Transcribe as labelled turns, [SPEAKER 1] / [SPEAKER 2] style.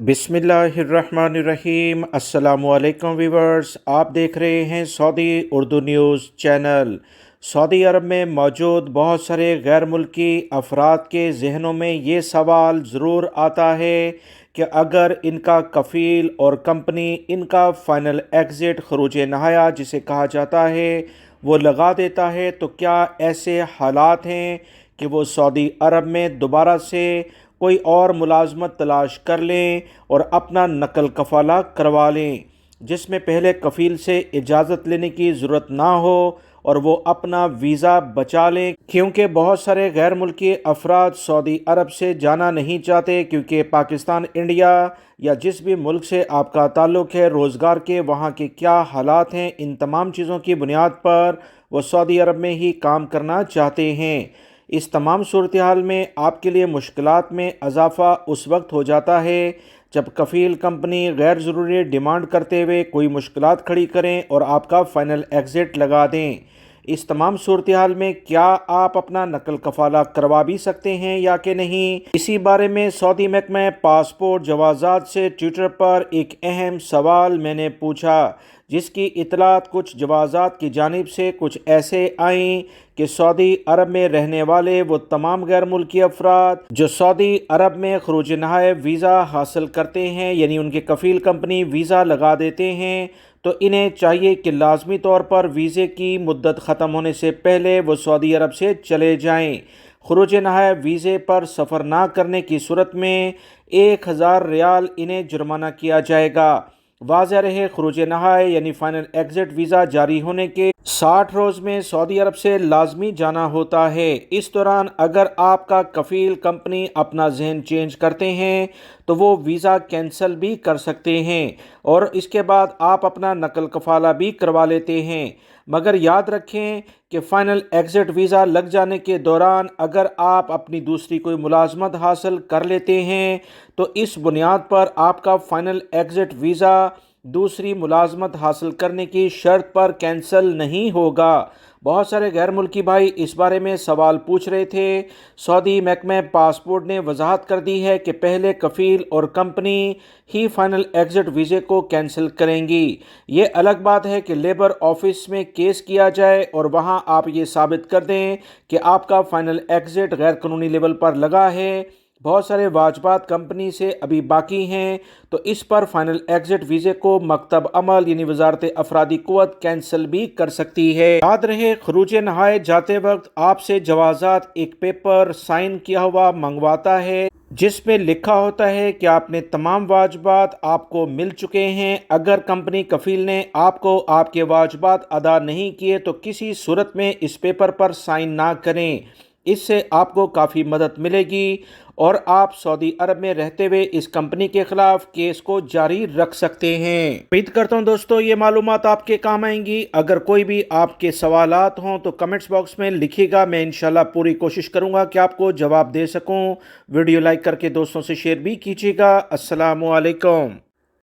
[SPEAKER 1] बिस्मिल्लाहिर्रहमानिर्रहीम। अस्सलामुअलैकुम वीवर्स, आप देख रहे हैं Saudi Urdu news channel. Saudi अरब में मौजूद बहुत सारे गैर मुल्की अफराद के जहनों में ये सवाल ज़रूर आता है कि अगर इनका कफ़ील और कंपनी इनका फ़ाइनल एग्ज़िट खरूज नहाया जिसे कहा जाता है वो लगा देता है, तो क्या ऐसे हालात हैं कि वो सऊदी अरब में दोबारा से कोई और मुलाजमत तलाश कर लें और अपना नकल कफ़ाला करवा लें, जिसमें पहले कफ़ील से इजाज़त लेने की ज़रूरत ना हो और वो अपना वीज़ा बचा लें। क्योंकि बहुत सारे गैर मुल्की अफराद सऊदी अरब से जाना नहीं चाहते, क्योंकि पाकिस्तान, इंडिया या जिस भी मुल्क से आपका ताल्लुक़ है, रोज़गार के वहाँ के क्या हालात हैं, इन तमाम चीज़ों की बुनियाद पर वो सऊदी अरब में ही काम करना चाहते हैं। इस तमाम सूरत हाल में आपके लिए मुश्किलात में इजाफ़ा उस वक्त हो जाता है जब कफ़ील कंपनी गैर ज़रूरी डिमांड करते हुए कोई मुश्किलात खड़ी करें और आपका फ़ाइनल एग्ज़िट लगा दें। इस तमाम सूरत हाल में क्या आप अपना नकल कफ़ाला करवा भी सकते हैं या कि नहीं, इसी बारे में सऊदी महकमा पासपोर्ट जवाज़ात से ट्विटर पर एक अहम सवाल मैंने पूछा, जिसकी इतलात कुछ जवाज़ात की जानिब से कुछ ऐसे आईं कि सऊदी अरब में रहने वाले वो तमाम गैर मुल्की अफराद जो सऊदी अरब में खरूज नहाए वीज़ा हासिल करते हैं, यानी उनके कफ़ील कंपनी वीज़ा लगा देते हैं, तो इन्हें चाहिए कि लाजमी तौर पर वीज़े की मुद्दत ख़त्म होने से पहले वो सऊदी अरब से चले जाएं। खरूज नहाए वीज़े पर सफ़र ना करने की सूरत में 1000 रियाल इन्हें जुर्माना किया जाएगा। वाज़ेह रहे, खरूज नहाए यानी फ़ाइनल एग्ज़िट वीज़ा जारी होने के 60 रोज़ में सऊदी अरब से लाजमी जाना होता है। इस दौरान अगर आपका कफ़ील कंपनी अपना जहन चेंज करते हैं तो वो वीज़ा कैंसिल भी कर सकते हैं और इसके बाद आप अपना नकल कफ़ाला भी करवा लेते हैं। मगर याद रखें कि फ़ाइनल एग्ज़िट वीज़ा लग जाने के दौरान अगर आप अपनी दूसरी कोई मुलाजमत हासिल कर लेते हैं तो इस बुनियाद पर आपका फ़ाइनल एग्ज़िट वीज़ा दूसरी मुलाजमत हासिल करने की शर्त पर कैंसिल नहीं होगा। बहुत सारे गैर मुल्की भाई इस बारे में सवाल पूछ रहे थे। सऊदी महकमा पासपोर्ट ने वजाहत कर दी है कि पहले कफ़ील और कंपनी ही फ़ाइनल एग्ज़िट वीज़े को कैंसिल करेंगी। ये अलग बात है कि लेबर ऑफिस में केस किया जाए और वहाँ आप ये साबित कर दें कि आपका फ़ाइनल एग्ज़िट गैर कानूनी लेवल पर लगा है। बहुत सारे वाजबात कंपनी से अभी बाकी हैं, तो इस पर फ़ाइनल एग्ज़िट वीज़े को मकतब अमल यानी वजारत अफरादी क़ुव्वत कैंसिल भी कर सकती है। याद रहे, खरूज नहाए जाते वक्त आपसे जवाज़ात एक पेपर साइन किया हुआ मंगवाता है जिसमें लिखा होता है कि आपने तमाम वाजबात आपको मिल चुके हैं। अगर कंपनी कफ़ील ने आपको आपके वाजबात अदा नहीं किए तो किसी सूरत में इस पेपर पर साइन ना करें। इससे आपको काफ़ी मदद मिलेगी और आप सऊदी अरब में रहते हुए इस कंपनी के ख़िलाफ़ केस को जारी रख सकते हैं। उम्मीद करता हूँ दोस्तों ये मालूमात आपके काम आएंगी। अगर कोई भी आपके सवालात हों तो कमेंट्स बॉक्स में लिखिएगा, मैं इंशाल्लाह पूरी कोशिश करूँगा कि आपको जवाब दे सकूँ। वीडियो लाइक करके दोस्तों से शेयर भी कीजिएगा। अस्सलामु अलैकुम।